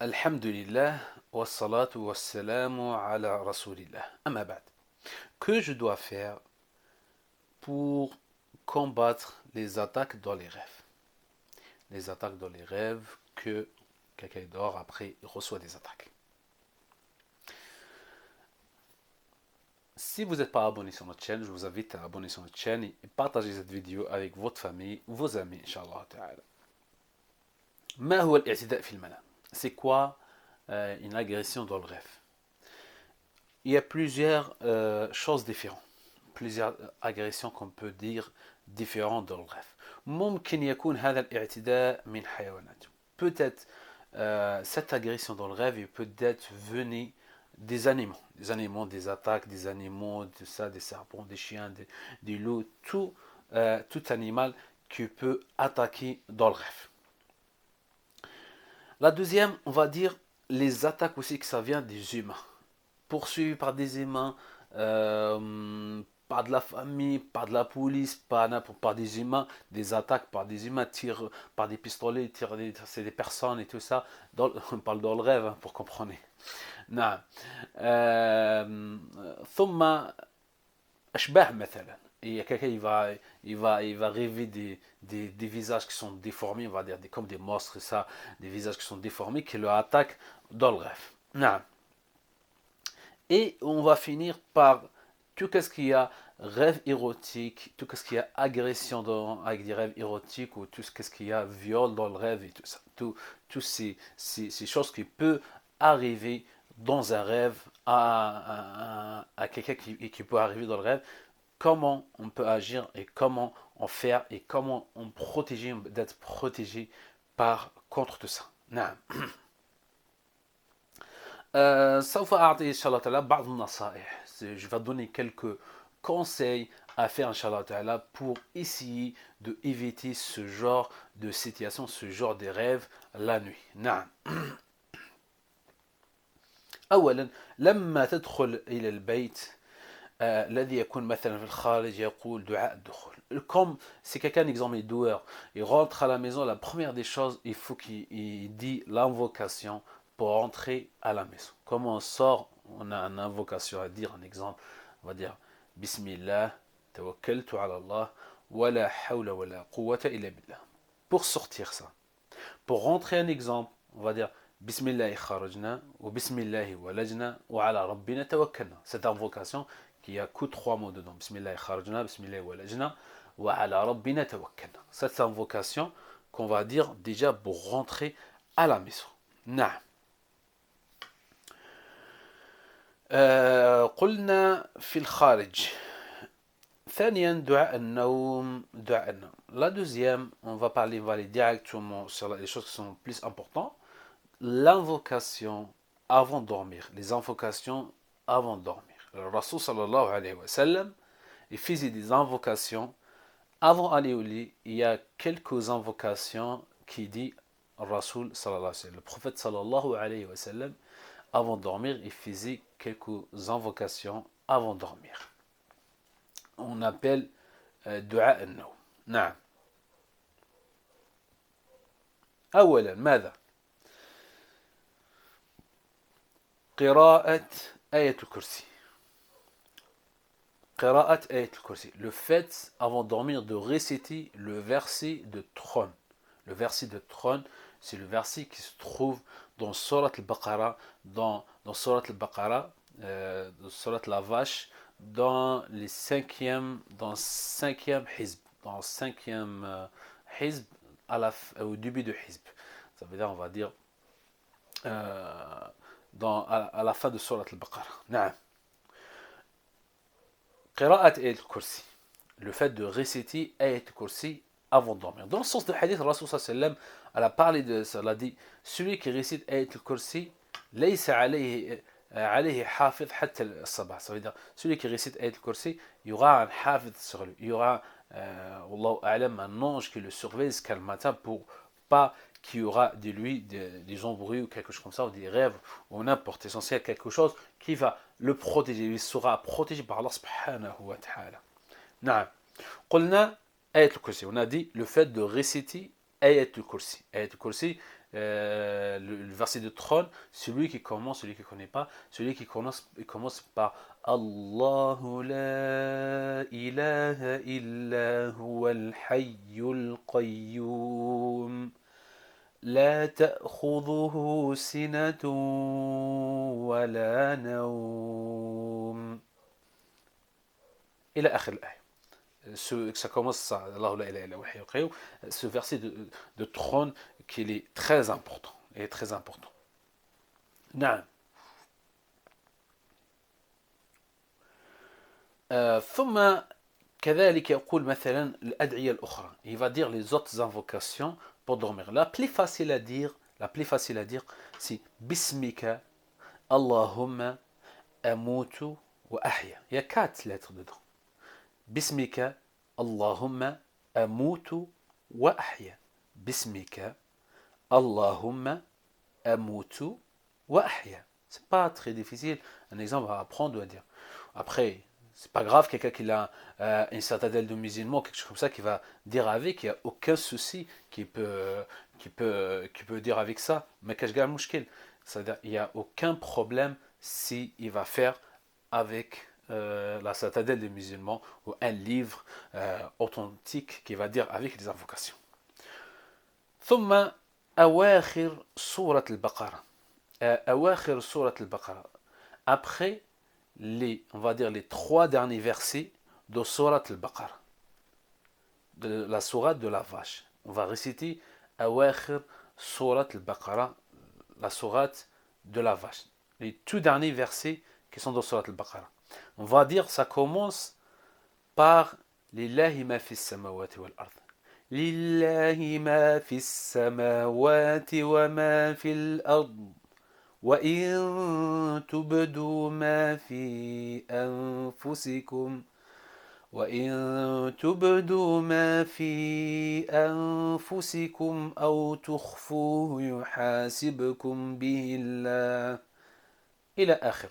Alhamdulillah, wassalatu wassalamu ala rasulillah. Amma ba'd. Que je dois faire pour combattre les attaques dans les rêves? Les attaques dans les rêves que quelqu'un dort, après il reçoit des attaques. Si vous n'êtes pas abonné sur notre chaîne, je vous invite à abonner sur notre chaîne et partager cette vidéo avec votre famille, vos amis, Inch'Allah ta'ala. ما هو الاعتداء في المنام? C'est quoi une agression dans le rêve? Il y a plusieurs choses différentes, plusieurs agressions qu'on peut dire différentes dans le rêve. ممكن يكون هذا الاعتداء من حيوانات. Peut-être cette agression dans le rêve est peut-être venue des animaux, des attaques, des animaux, de ça, des serpents, des chiens, des loups, tout animal qui peut attaquer dans le rêve. La deuxième, on va dire les attaques aussi que ça vient des humains. Poursuivi par des humains, par de la famille, par de la police, par des humains, des attaques par des humains, tirent par des pistolets, c'est des personnes et tout ça. On parle dans le rêve, hein, pour comprendre. نعم. ثم أشباه مثلا. Et quelqu'un il va rêver des visages qui sont déformés, on va dire comme des monstres, ça, des visages qui sont déformés qui le attaquent dans le rêve. نعم. Et on va finir par tout ce qu'il y a rêve érotique, tout ce qu'il y a agression avec des rêves érotiques, ou tout ce qu'il y a viol dans le rêve et tout ça. Toutes ces choses qui peuvent arriver dans un rêve à quelqu'un qui peut arriver dans le rêve. Comment on peut agir et comment on faire et comment on protéger, d'être protégé contre tout ça. نعم. سوف أعطي إن شاء الله تعالى بعض النصائح. Je vais donner quelques conseils à faire إن شاء الله تعالى pour essayer de éviter ce genre de situation, ce genre de rêve la nuit. نعم. أولا لما تدخل إلى البيت الذي يكون مثلا في الخارج يقول دعاء الدخول. Comme c'est quelqu'un, exemple, est doueur, il rentre à la maison, la première des choses, il faut qu'il dit l'invocation pour entrer à la maison. Comme on sort, on a une invocation à dire, un exemple, on va dire Bismillah, tawakkaltu ala Allah, wa la hawla wa la quwwata illa billah. Pour sortir ça. Pour rentrer un exemple, on va dire Bismillah kharajna, ou Bismillah walajna, wa ala rabbina tawakkalna. Cette invocation qui a que 3 mots dedans. Bismillah kharajna, Bismillah walajna, wa ala rabbina tawakkalna. Cette invocation qu'on va dire déjà pour rentrer à la maison. نعم. قلنا في الخارج. ثانيا دعاء النوم. La deuxième, on va aller directement sur les choses qui sont plus importantes. L'invocation avant de dormir. Les invocations avant de dormir. Le Rasul sallallahu alayhi wa sallam, il faisait des invocations avant d'aller au lit. Il y a quelques invocations qui dit Rasul sallallahu alayhi wa sallam. Le prophète sallallahu alayhi wa sallam, avant de dormir, il faisait quelques invocations avant de dormir. On appelle دعاء النوم. نعم. أولا ماذا؟ قراءة آية الكرسي. قراءة آية الكرسي. Le fait avant de dormir de réciter le verset de trône. Le verset de trône, c'est le verset qui se trouve dans Surat al-Baqarah, dans Surat al-Baqarah, dans Surat la vache, dans le cinquième hizb, dans le cinquième hizb, au début de hizb. Ça veut dire, on va dire, à la fin de Surat al-Baqarah. نعم. قراءة آية الكرسي. Le fait de réciter آية الكرسي avant de dormir. Dans le sens de hadith, Rasul sallallahu alayhi wa sallam, elle a parlé de ça, elle a dit, celui qui récite آية الكرسي ليس عليه حافظ حتى الصباح. Ça veut dire, celui qui récite آية الكرسي, il y aura un حافظ sur lui. Il y aura, Wallahu a'lam, un ange qui le surveille jusqu'à le matin pour pas qu'il y aura de lui des embrouilles ou quelque chose comme ça, ou des rêves, ou n'importe, essentiel quelque chose qui va le protéger. Il sera protégé par Allah subhanahu wa ta'ala. نعم. قلنا آية الكرسي. On a dit le fait de réciter آية الكرسي. آية الكرسي, le verset de trône, celui qui commence, celui qui ne connaît pas, celui qui commence par Allahu la ilaha illa huwal hayyul qayyum. لا تأخذه سنة ولا نوم إلى آخر الآية. Ça commence ça, Allah la ilaha illa huwa al-hayyul qayyum. Ce verset de trône qui est très important. Il est très important. نعم. ثم كذلك يقول مثلا الأدعية الأخرى. Il va dire les autres invocations pour dormir. La plus facile à dire, c'est Bismika Allahumma amutu wa ahya. Il y a 4 lettres dedans. Bismika Allahumma amutu wa ahya. Bismika Allahumma amutu wa ahya. C'est pas très difficile. Un exemple à apprendre ou à dire. Après, c'est pas grave, quelqu'un qui a une citadelle de musulmans, quelque chose comme ça, qui va dire avec, il n'y a aucun souci qui peut dire avec ça. Mais c'est-à-dire il n'y a aucun problème si il va faire avec la citadelle des musulmans ou un livre authentique qui va dire avec les invocations. ثم أواخر سورة البقرة. أواخر سورة البقرة. Après on va dire les 3 derniers versets de Surat al-Baqarah, de la sourate de la vache. On va réciter Awakhir Surat al-Baqarah, la sourate de la vache. Les tout derniers versets qui sont dans Surat al-Baqarah. On va dire, ça commence par Lillahi ma fis samawati wal ard. Lillahi ma fis samawati wa ma fil ard. وإن تبدوا ما في أنفسكم أو تخفوه يحاسبكم به الله إلى آخر.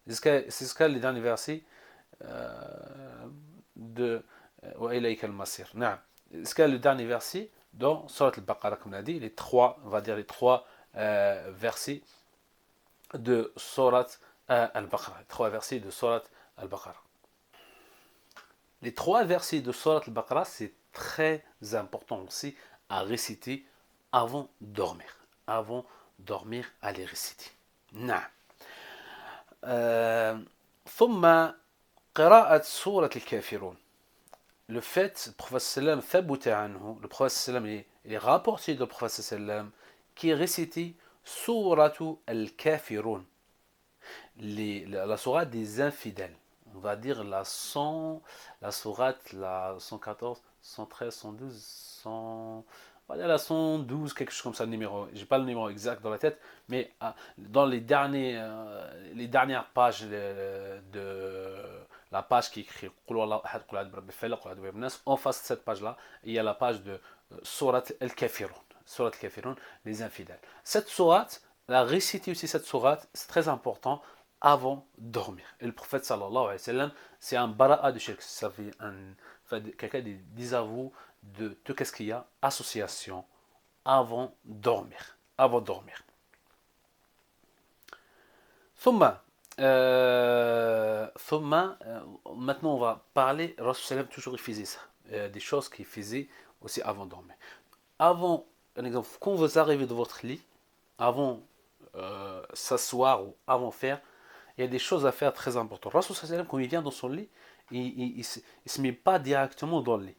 C'est ce qu'a les derniers versets de وإليك المصير. نعم. C'est ce qu'a le dernier verset dans Surat al-Baqarah, comme on a dit, on va dire les 3 versets de Surat al-Baqarah. 3 versets de Surat al-Baqarah. Les 3 versets de Surat al-Baqarah, c'est très important aussi à réciter avant de dormir. Avant de dormir, à les réciter. نعم. ثم قراءة سورة الكافرون. Le fait, le prophète sallam thabouta anhu, le prophète sallam, il est rapporté de le prophète sallam qui récitait Suratu al-Kafirun, la sourate des infidèles. On va dire la sourate, la 114, 113, 112, 100, on va dire la 112, quelque chose comme ça, le numéro. J'ai pas le numéro exact dans la tête, mais dans les dernières pages de la page qui écrit en face de cette page-là, il y a la page de Surat al-Kafirun. Surat al-Kafirun, les infidèles. Cette sourate, la réciter aussi cette sourate, c'est très important avant de dormir. Et le prophète sallallahu alayhi wa sallam, c'est un bara'a de shirk. Ça fait quelqu'un des désavous de tout ce qu'il y a, association, avant de dormir. Avant de dormir. Maintenant on va parler, Rasul sallam toujours il faisait ça, des choses qu'il faisait aussi avant de dormir. Avant, un exemple, quand vous arrivez de votre lit, avant s'asseoir ou avant faire, il y a des choses à faire très importantes. Rasul sallam, quand il vient dans son lit, il se met pas directement dans le lit.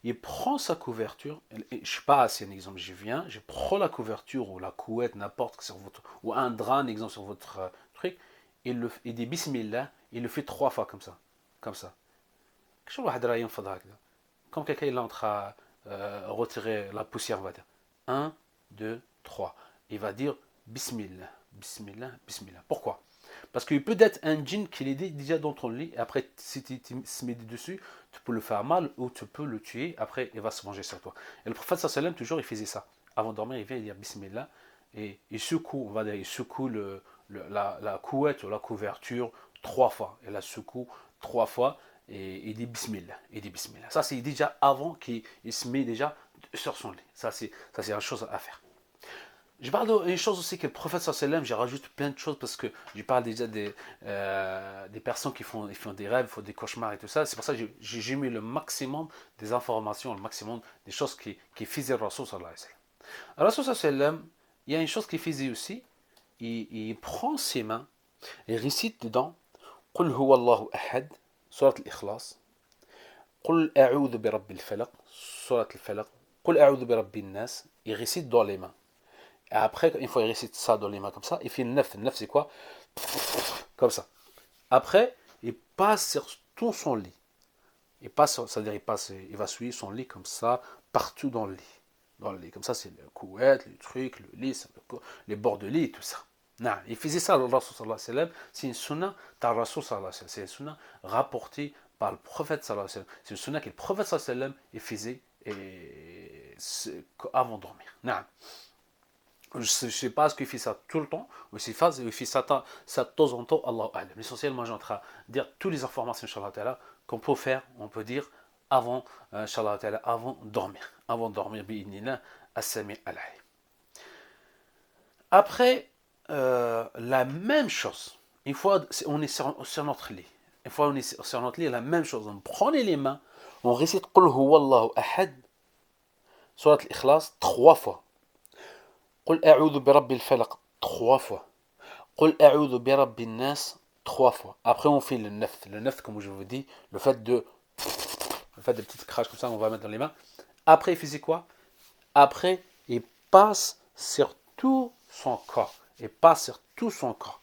Il prend sa couverture, je ne sais pas, c'est un exemple, je prends la couverture ou la couette, n'importe, sur votre, ou un drap, un exemple sur votre truc, il dit Bismillah, il le fait 3 fois comme ça. Comme ça. Comme quelqu'un est en train de retirer la poussière, on va dire. 1, 2, 3. Il va dire Bismillah, Bismillah, Bismillah. Pourquoi? Parce qu'il peut être un djinn qui est déjà dans ton lit, et après, si tu te mets dessus, tu peux le faire mal ou tu peux le tuer, après, il va se manger sur toi. Et le prophète sallam, toujours, il faisait ça. Avant de dormir, il vient dire Bismillah, et il secoue, on va dire, il secoue la couette ou la couverture 3 fois. Il la secoue 3 fois, et il dit Bismillah. Il dit Bismillah. Ça, c'est déjà avant qu'il se met déjà sur son lit. Ça, c'est une chose à faire. Je parle d'une chose aussi que le prophète sallam, j'ai rajouté plein de choses parce que je parle déjà des personnes ils font des rêves, ils font des cauchemars et tout ça. C'est pour ça que j'ai mis le maximum des informations, le maximum des choses qui faisaient le Rasul sallallahu alayhi wa sallam. Le Rasul sallam, il y a une chose qu'il faisait aussi, il prend ses mains et récite dedans قل هو الله أحد سورة الإخلاص قل أعوذ برب الفلق سورة الفلق قل أعوذ برب الناس. Il récite dans les mains. Et après, une fois il récite ça dans les mains comme ça, il fait une neuf. Une neuf, c'est quoi? Comme ça. Après, il passe sur tout son lit. Il passe, c'est-à-dire il va suivre son lit comme ça, partout dans le lit. Dans le lit. Comme ça, c'est le couette, les trucs, le lit, les bords de lit et tout ça. Non, il faisait ça, le Rasul sallallahu alayhi wa sallam. C'est une sunna par le Rasul sallallahu alayhi wa sallam. C'est une sunna rapportée par le prophète sallallahu alayhi wa sallam. C'est une sunna que le prophète sallallahu alayhi wa sallam il faisait avant de dormir. Non. Je ne sais pas ce qu'il fait ça tout le temps, ou s'il fait ça de temps en temps, Allahu A'lam. L'essentiel, moi, j'ai en train de dire toutes les informations, Inch'Allah, qu'on peut faire, on peut dire avant, Inch'Allah, avant de dormir. Avant de dormir, bi'idnillah, as-sami' al-alim. Après, la même chose, une fois on est sur notre lit, une fois on est sur notre lit, la même chose, on prend les mains, on récite Qul huwa Allahu ahad, surat al-Ikhlas, 3 fois. قل أعوذ برب الفلق 3 fois. قل أعوذ برب الناس 3 fois. Après on fait le neuf. Le neuf, comme je vous dis, le fait de petites craches comme ça, on va mettre dans les mains. Après il faisait quoi? Après il passe sur tout son corps. Il passe sur tout son corps.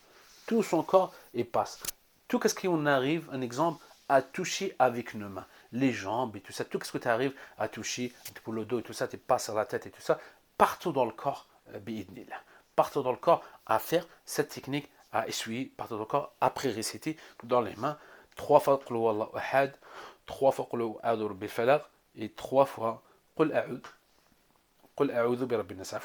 Tout son corps, il passe. Tout ce qu'on arrive, un exemple, à toucher avec nos mains. Les jambes et tout ça. Tout ce que tu arrives à toucher, pour le dos et tout ça, tu passes sur la tête et tout ça. Partout dans le corps. Partout dans le corps à faire cette technique à essuyer partout dans le corps après réciter dans les mains 3 fois Qul huwallahu ahad, 3 fois Qul a'udhu bil falaq et 3 fois Qul a'udhu bi rabbin nas.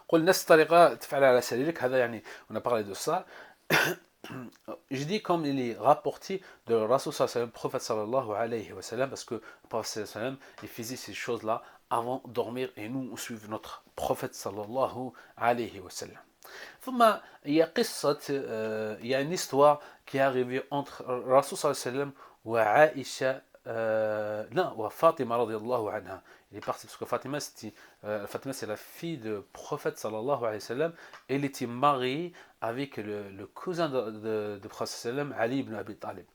قل نفس الطريقة تفعل على سريرك. هذا يعني on a parlé de ça. Je dis comme il est rapporté de Rasul sallallahu prophète sallallahu alayhi wa sallam, parce que le prophète sallallahu alayhi wa sallam il faisait ces choses-là avant de dormir et nous on suit notre prophète sallallahu alayhi wa sallam. ثم il y a قصة, il y a une histoire qui est arrivée entre Rasul sallallahu alayhi wa sallam wa Aïcha non, wa Fatima radiyallahu anha. Il est parti parce que Fatima c'est la fille du prophète sallallahu alayhi wa sallam. Elle était mariée avec le cousin de prophète sallam, Ali ibn Abi Talib.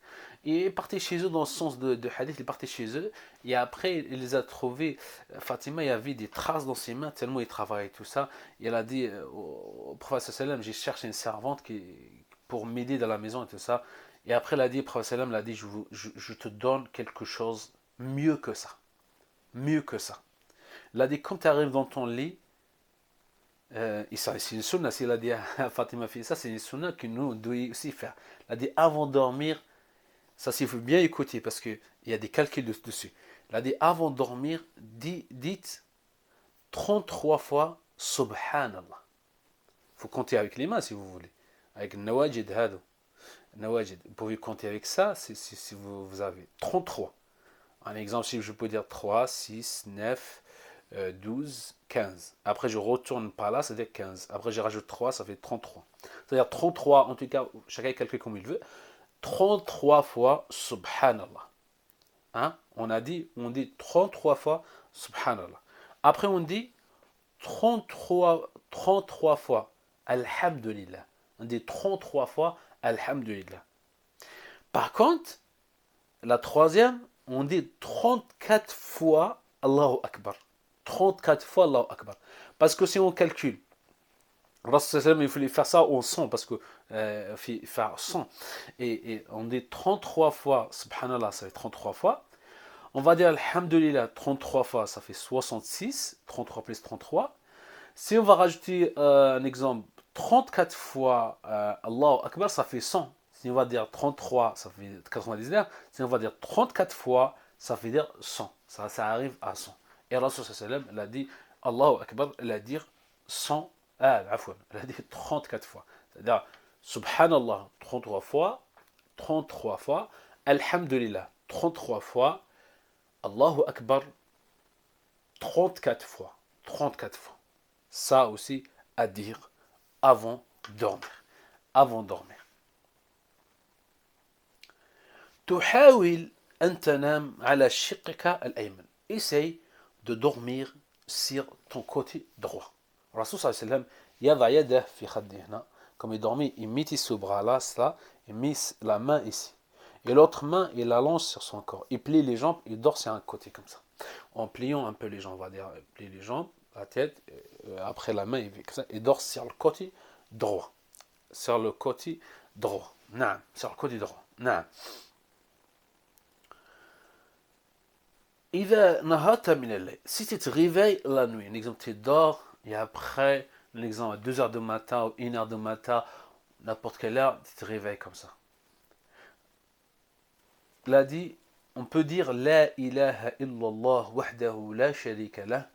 Il est parti chez eux dans le sens de hadith, il est parti chez eux et après il les a trouvés. Fatima, il y avait des traces dans ses mains tellement il travaillait tout ça. Et elle a dit au prophète sallam, j'ai cherché une servante pour m'aider dans la maison et tout ça. Et après, il a dit, le prophète sallam l'a dit, je te donne quelque chose mieux que ça. Mieux que ça. Il a dit, quand tu arrives dans ton lit, c'est une sunna, s'il a dit à Fatima, ça c'est une sunna que nous devons aussi faire. Il a dit, avant de dormir, ça s'il faut bien écouter parce qu'il y a des calculs dessus. Il a dit, avant de dormir, dites 33 fois Subhanallah. Il faut compter avec les mains si vous voulez. Avec le nawajid hado. Nawajid. Vous pouvez compter avec ça si vous avez 33. Un exemple, si je peux dire 3, 6, 9, 12, 15. Après, je retourne par là, c'est-à-dire 15. Après, je rajoute 3, ça fait 33. C'est-à-dire 33, en tout cas, chacun calcule comme il veut. 33 fois Subhanallah. Hein? On dit 33 fois Subhanallah. Après, on dit 33 fois Alhamdulillah. On dit 33 fois Alhamdulillah. Par contre, la troisième, on dit 34 fois Allahu Akbar. 34 fois Allahu Akbar. Parce que si on calcule, il fallait faire ça au 100 parce que faire 100 et on dit 33 fois Subhanallah, ça fait 33 fois. On va dire Alhamdulillah 33 fois, ça fait 66. 33 plus 33. Si on va rajouter un exemple, 34 fois Allahu Akbar, ça fait 100. Si on va dire 33, ça fait 99. Si on va dire 34 fois, ça fait dire 100. Ça arrive à 100. Et Rasul sallam, il a dit Allahu Akbar, il a dit 100. Elle a dit 34 fois. C'est-à-dire Subhanallah 33 fois, 33 fois, Alhamdulillah 33 fois, Allahu Akbar 34 fois. 34 fois. Ça aussi à dire avant de dormir. Avant de dormir. تحاول أن تنام على شقك الأيمن. Essaye de dormir sur ton côté droit. Rasul sallallahu alayhi wa sallam يضع يده في خده هنا. Comme il dormit, il met ce bras-là, cela, il met la main ici. Et l'autre main, il allonge sur son corps. Il plie les jambes, il dort sur un côté comme ça. En pliant un peu les jambes, on va dire, il plie les jambes, la tête, après la main, il fait comme ça, il dort sur le côté droit. Sur le côté droit. Non, sur le côté droit. Non. Si tu te réveilles la nuit, un exemple, tu dors et après, un exemple, à 2 heures du matin ou 1 heure du matin, n'importe quelle heure, tu te réveilles comme ça. Il a dit, on peut dire La ilaha illallah wahdahu la sharika lah,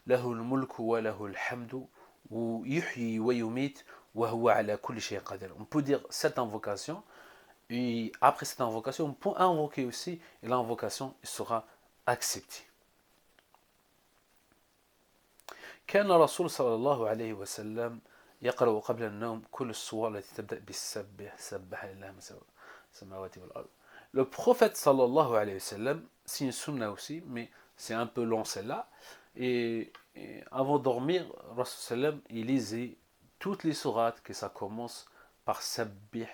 lahul mulku wa lahul hamdu, ou yuhyi wa yumit, wa huwa ala kulli shay'in qadir. On peut dire cette invocation, et après cette invocation, on peut invoquer aussi, et l'invocation sera acceptée. كان الرسول صلى الله عليه وسلم يقرأ قبل النوم كل الصور التي تبدأ بالسبح سبح لله السماوات والأرض. Le prophète sallallahu alayhi wa sallam, c'est une sunna aussi, mais c'est un peu long celle-là. Et avant de dormir, Rasul sallam, il lisait toutes les sourates que ça commence par sabbih,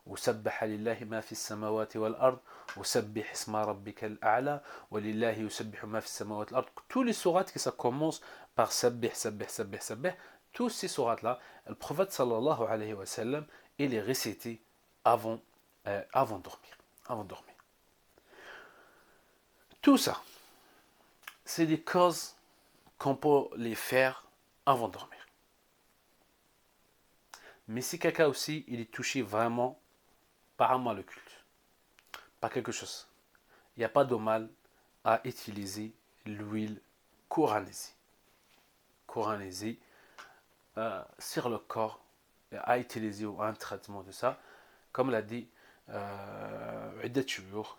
ou sabbaha lillahi ma fi samawati wal ard, ou sabbih isma rabbika al-a'la, wa lillahi yusabbihu ma fi samawati wal ard. Tous les sourates que ça commence par sabbih, sabbih, sabbih, sabbih, tous ces sourates-là, le prophète sallallahu alayhi wa sallam, il les récitait avant de dormir. Avant de dormir. Tout ça, c'est des causes qu'on peut les faire avant de dormir. Mais si quelqu'un aussi, il est touché vraiment par un mal occulte, par quelque chose, il n'y a pas de mal à utiliser l'huile coranisée. Coranisée sur le corps, à utiliser un traitement de ça, comme l'a dit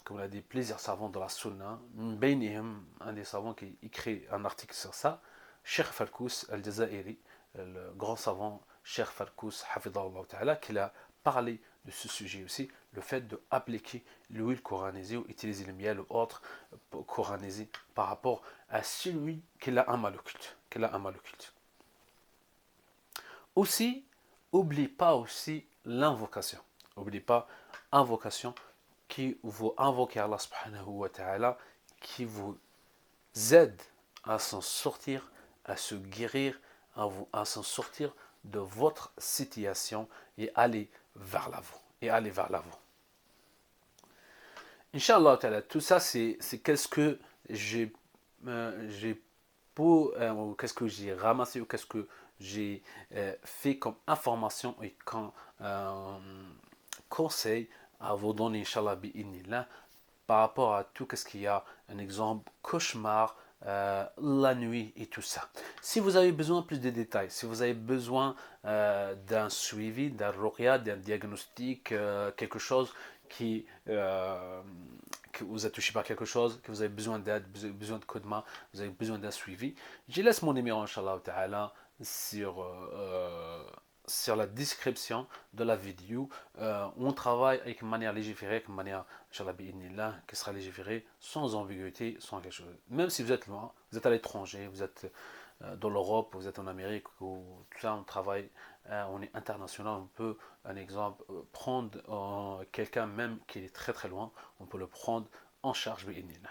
comme l'a dit plusieurs savants de la Sunna, un des savants qui écrit un article sur ça, Cheikh Farkous al-Jazairi, le grand savant Cheikh Farkous Hafidahullah Ta'ala, qui a parlé de ce sujet aussi, le fait d'appliquer l'huile coranisée ou utiliser le miel ou autre coranisé par rapport à celui qui a un mal occulte. Aussi, n'oublie pas aussi l'invocation. N'oublie pas invocation qui vous invoquez Allah subhanahu wa ta'ala, qui vous aide à s'en sortir, à se guérir, à s'en sortir de votre situation et aller vers l'avant. Inch'Allah ta'ala, tout ça c'est qu'est-ce que j'ai qu'est-ce que j'ai ramassé ou qu'est-ce que j'ai fait comme information et comme conseil à vous donner, Inch'Allah, bi'idnillah, par rapport à tout ce qu'il y a, un exemple, cauchemar, la nuit et tout ça. Si vous avez besoin de plus de détails, si vous avez besoin d'un suivi, d'un ruqya, d'un diagnostic, quelque chose que vous êtes touché par quelque chose, que vous avez besoin d'aide, vous avez besoin de coup de main, vous avez besoin d'un suivi, je laisse mon numéro, Inch'Allah ta'ala, sur la description de la vidéo. On travaille avec une manière légiférée, une manière, Inch'Allah bi'idnillah, qui sera légiférée sans ambiguïté, sans quelque chose. Même si vous êtes loin, vous êtes à l'étranger, vous êtes dans l'Europe, vous êtes en Amérique, ou tout ça, on travaille, on est international, on peut, un exemple, prendre quelqu'un même qui est très très loin, on peut le prendre en charge bi'idnillah.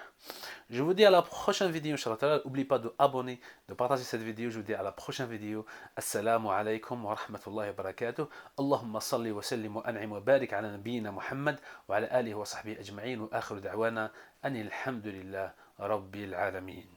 Je vous dis à la prochaine vidéo, Inch'Allah. N'oubliez pas de abonner, de partager cette vidéo. Je vous dis à la prochaine vidéo. Assalamu alaikum wa rahmatullahi wa barakatuh. Allahumma salli wa sallim wa an'im wa barik ala nabiyyina Muhammad wa ala alihi wa sahbihi ajma'in wa akhiru da'wana anil hamdulillah rabbil alamin.